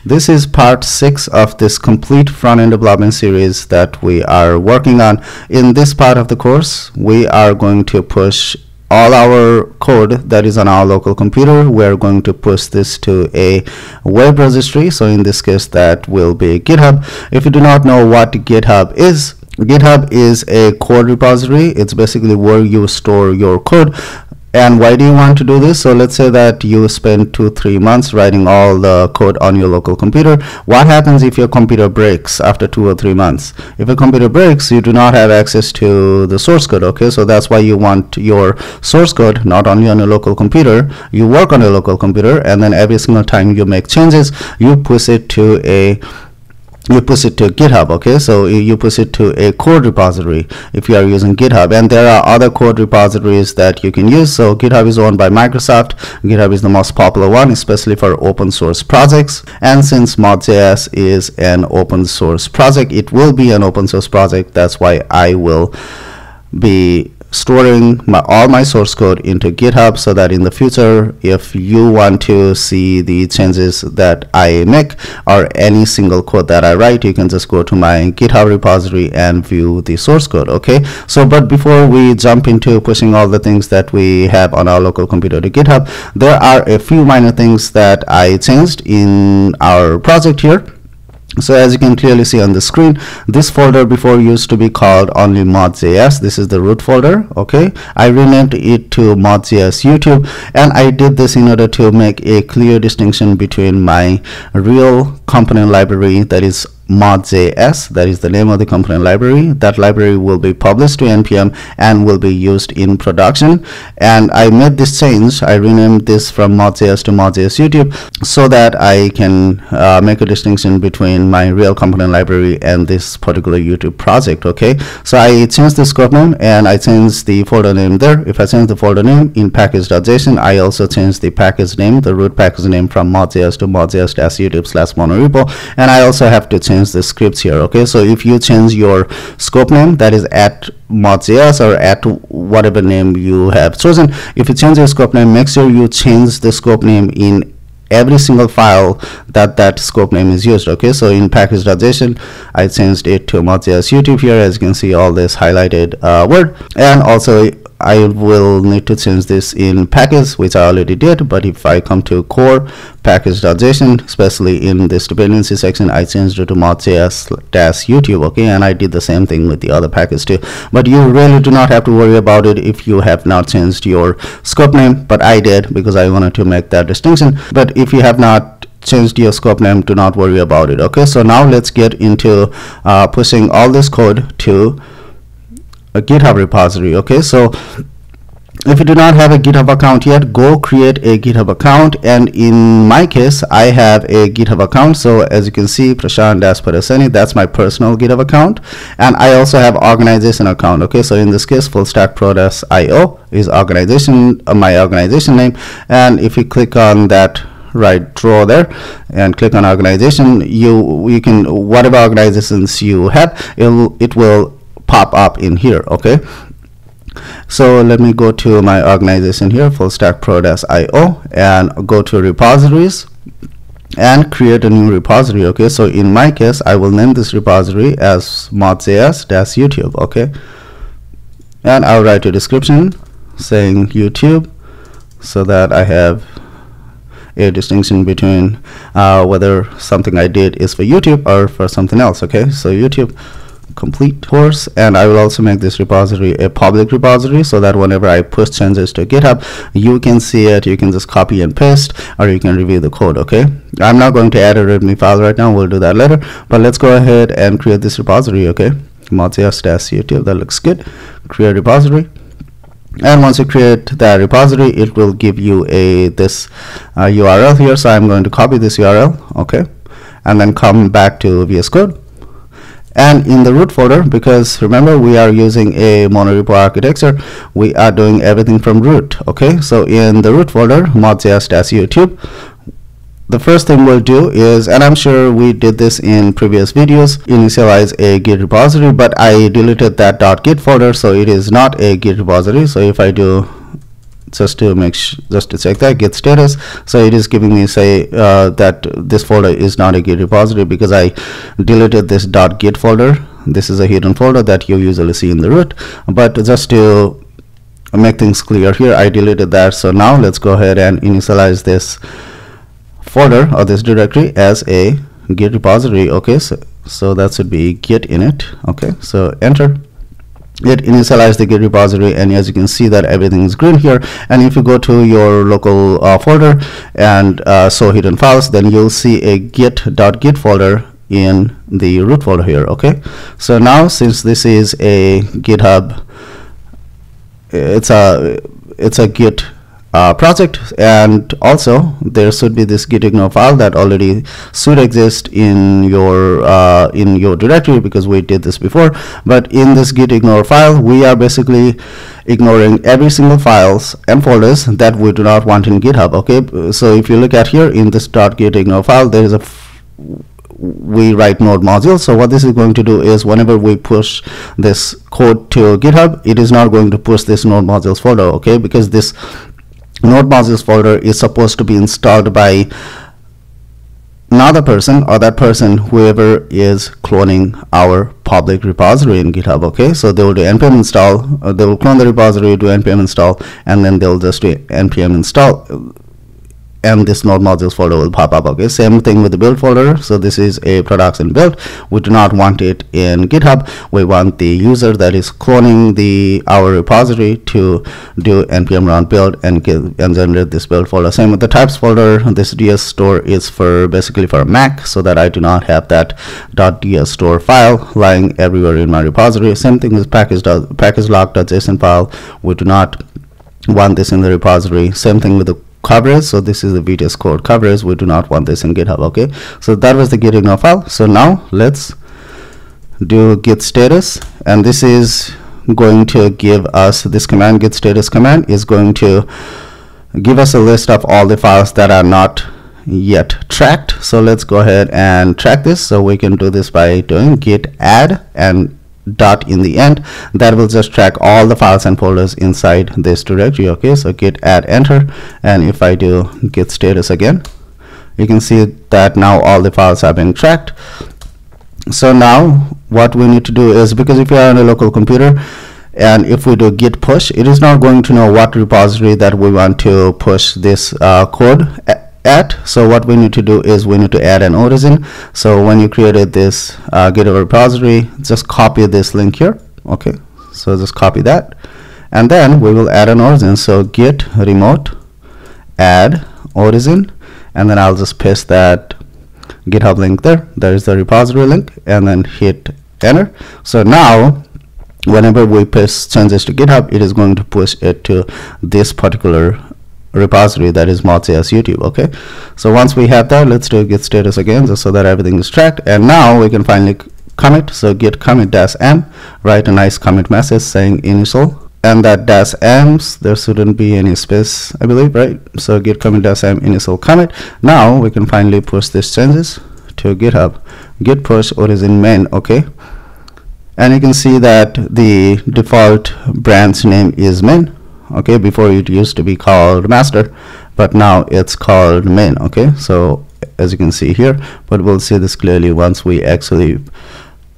This is part 6 of this complete front-end development series that we are working on. In this part of the course, we are going to push all our code that is on our local computer. We're going to push this to a web registry. So in this case, that will be GitHub. If you do not know what GitHub is a code repository. It's basically where you store your code. And why do you want to do this? So let's say that you spend 2-3 months writing all the code on your local computer. What happens if your computer breaks after 2 or 3 months? If a computer breaks, you do not have access to the source code. Okay, so that's why you want your source code not only on your local computer. You work on your local computer, and then every single time you make changes, you push it to GitHub. Okay, so you push it to a code repository if you are using GitHub, and there are other code repositories that you can use. So GitHub is owned by Microsoft. GitHub is the most popular one, especially for open source projects. And since Mod.js is an open source project, it will be an open source project. That's why I will be storing all my source code into GitHub, so that in the future, if you want to see the changes that I make or any single code that I write, you can just go to my GitHub repository and view the source code. Okay, so but before we jump into pushing all the things that we have on our local computer to GitHub, there are a few minor things that I changed in our project here. So as you can clearly see on the screen, this folder before used to be called only Mod.js. This is the root folder. Okay, I renamed it to Mod.js YouTube, and I did this in order to make a clear distinction between my real component library, that is Mod.js, that is the name of the component library. That library will be published to npm and will be used in production. And I made this change. I renamed this from Mod.js to Mod.js YouTube, so that I can make a distinction between my real component library and this particular YouTube project. Okay, so I changed the scope name and I changed the folder name there. If I change the folder name in package.json, I also changed the package name, the root package name, from Mod.js to Mod.js-YouTube/monorepo, and I also have to change the scripts here. Okay, so if you change your scope name, that is at Mod.js or at whatever name you have chosen, if you change your scope name, make sure you change the scope name in every single file that scope name is used. Okay, so in package.json, I changed it to Mod.js YouTube here. As you can see, all this highlighted word, and also I will need to change this in package, which I already did. But if I come to core package.json, especially in this dependency section, I changed it to Mod.js-YouTube. Okay, and I did the same thing with the other package too. But you really do not have to worry about it if you have not changed your scope name, but I did because I wanted to make that distinction. But if you have not changed your scope name, do not worry about it. Okay, so now let's get into pushing all this code to a GitHub repository. Okay, so if you do not have a GitHub account yet, go create a GitHub account. And in my case, I have a GitHub account. So as you can see, Prashant-Parasani, that's my personal GitHub account, and I also have organization account. Okay, so in this case, fullstackpro.io is organization, my organization name. And if you click on that right draw there and click on organization, you can, whatever organizations you have, it will pop up in here. Okay, so let me go to my organization here, fullstackpro.io, and go to repositories and create a new repository. Okay, so in my case, I will name this repository as Mod.js-YouTube. Okay, and I'll write a description saying YouTube, so that I have a distinction between whether something I did is for YouTube or for something else. Okay, so YouTube complete course, and I will also make this repository a public repository, so that whenever I push changes to GitHub, you can see it. You can just copy and paste, or you can review the code. Okay, I'm not going to add a readme file right now, we'll do that later, but let's go ahead and create this repository. Okay, Mod.js-YouTube, that looks good. Create repository, and once you create that repository, it will give you this URL here. So I'm going to copy this URL. Okay, and then come back to VS Code. And in the root folder, because remember we are using a monorepo architecture, we are doing everything from root. Okay, so in the root folder, Mod.js-YouTube, the first thing we'll do is, and I'm sure we did this in previous videos, initialize a Git repository, but I deleted that .git folder, so it is not a Git repository. So if I do just to just to check that git status. So it is giving me say that this folder is not a Git repository because I deleted this .git folder. This is a hidden folder that you usually see in the root, but just to make things clear here, I deleted that. So now let's go ahead and initialize this folder or this directory as a Git repository. Okay, so that should be git init. Okay, so enter. It initialize the Git repository, and as you can see that everything is green here. And if you go to your local folder and show hidden files, then you'll see a git.git folder in the root folder here. Okay, so now since this is a GitHub, it's a Git project, and also there should be this gitignore file that already should exist in your directory because we did this before. But in this gitignore file, we are basically ignoring every single files and folders that we do not want in GitHub. Okay, so if you look at here in this .gitignore file, there is we write node module. So what this is going to do is whenever we push this code to GitHub, it is not going to push this node modules folder. Okay, because this node modules folder is supposed to be installed by another person, or that person whoever is cloning our public repository in GitHub. Okay, so they will do npm install, they will clone the repository, do npm install, and then they'll just do npm install, and this node modules folder will pop up. Okay, same thing with the build folder. So this is a production build. We do not want it in GitHub. We want the user that is cloning our repository to do npm run build and generate this build folder. Same with the types folder. This ds store is for basically for Mac, so that I do not have that .ds store file lying everywhere in my repository. Same thing with package.log.json file. We do not want this in the repository. Same thing with the coverage. So this is the VS Code coverage. We do not want this in GitHub. Okay, so that was the gitignore file. So now let's do git status, and this is going to give us this command. Git status command is going to give us a list of all the files that are not yet tracked. So let's go ahead and track this. So we can do this by doing git add and dot in the end. That will just track all the files and folders inside this directory. Okay, so git add enter, and if I do git status again, you can see that now all the files have been tracked. So now what we need to do is, because if you are on a local computer and if we do git push, it is not going to know what repository that we want to push this code at. So what we need to do is we need to add an origin. So when you created this GitHub repository, just copy this link here. Okay, so just copy that, and then we will add an origin. So git remote add origin, and then I'll just paste that GitHub link there. There is the repository link, and then hit enter. So now whenever we paste changes to GitHub, it is going to push it to this particular repository, that is mod.js YouTube. Okay, so once we have that, let's do git status again, just so that everything is tracked, and now we can finally commit. So git commit -m, write a nice commit message saying initial, and that -m's, there shouldn't be any space, I believe, right? So git commit -m initial commit. Now we can finally push these changes to GitHub. Git push origin main. Okay, and you can see that the default branch name is main. Okay, before it used to be called master, but now it's called main. Okay, so as you can see here, but we'll see this clearly once we actually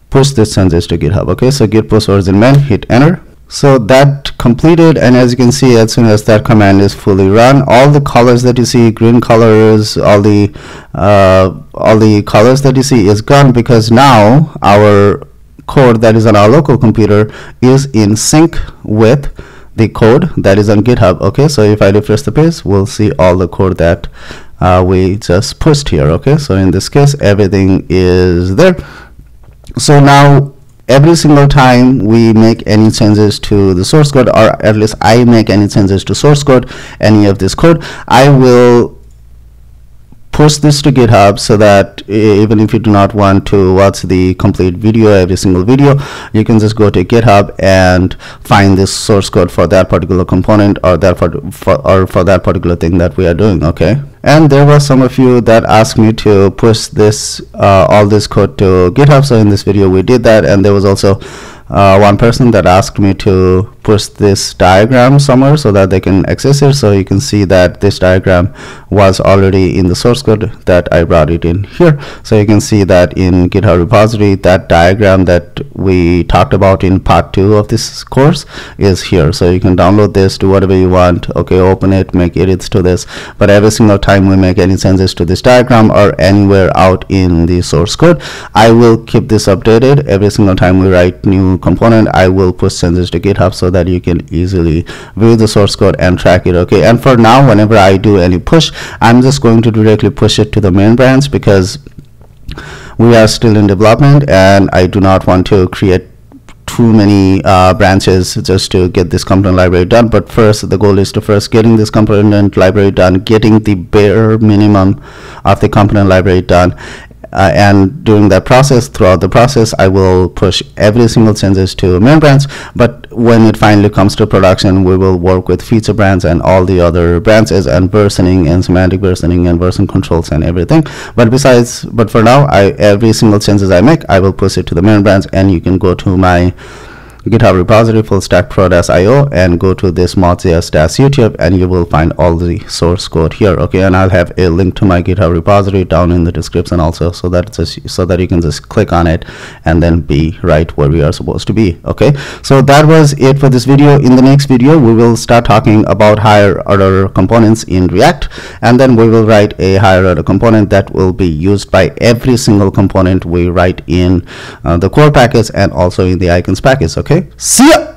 push this changes to GitHub. Okay, so git push origin main, hit enter. So that completed, and as you can see, as soon as that command is fully run, all the colors that you see, green colors, all the colors that you see is gone, because now our code that is on our local computer is in sync with the code that is on GitHub. Okay, so if I refresh the page, we'll see all the code that we just pushed here. Okay, so in this case, everything is there. So now every single time we make any changes to the source code, or at least I make any changes to source code, any of this code, I will push this to GitHub, so that even if you do not want to watch the complete video, every single video, you can just go to GitHub and find this source code for that particular component, or that for that particular thing that we are doing. Okay, and there were some of you that asked me to push this all this code to GitHub, so in this video we did that. And there was also one person that asked me to push this diagram somewhere so that they can access it. So you can see that this diagram was already in the source code that I brought it in here. So you can see that in GitHub repository, that diagram that we talked about in part 2 of this course is here. So you can download this, do whatever you want, okay, open it, make edits to this. But every single time we make any changes to this diagram or anywhere out in the source code, I will keep this updated. Every single time we write new component, I will push changes to GitHub so that you can easily view the source code and track it. Okay, and for now, whenever I do any push, I'm just going to directly push it to the main branch because we are still in development and I do not want to create too many branches just to get this component library done. But first, the goal is to first getting this component library done, getting the bare minimum of the component library done. And during that process, throughout the process, I will push every single changes to main branch. But when it finally comes to production, we will work with feature branch and all the other branches and versioning and semantic versioning and version controls and everything. But for now, every single changes I make, I will push it to the main branch. And you can go to my GitHub repository fullstackpro.io and go to this mod.js-youtube and you will find all the source code here. Okay, and I'll have a link to my GitHub repository down in the description also, so that you can just click on it and then be right where we are supposed to be. Okay, so that was it for this video. In the next video, we will start talking about higher order components in React, and then we will write a higher order component that will be used by every single component we write in the core package and also in the icons package. Okay, see ya.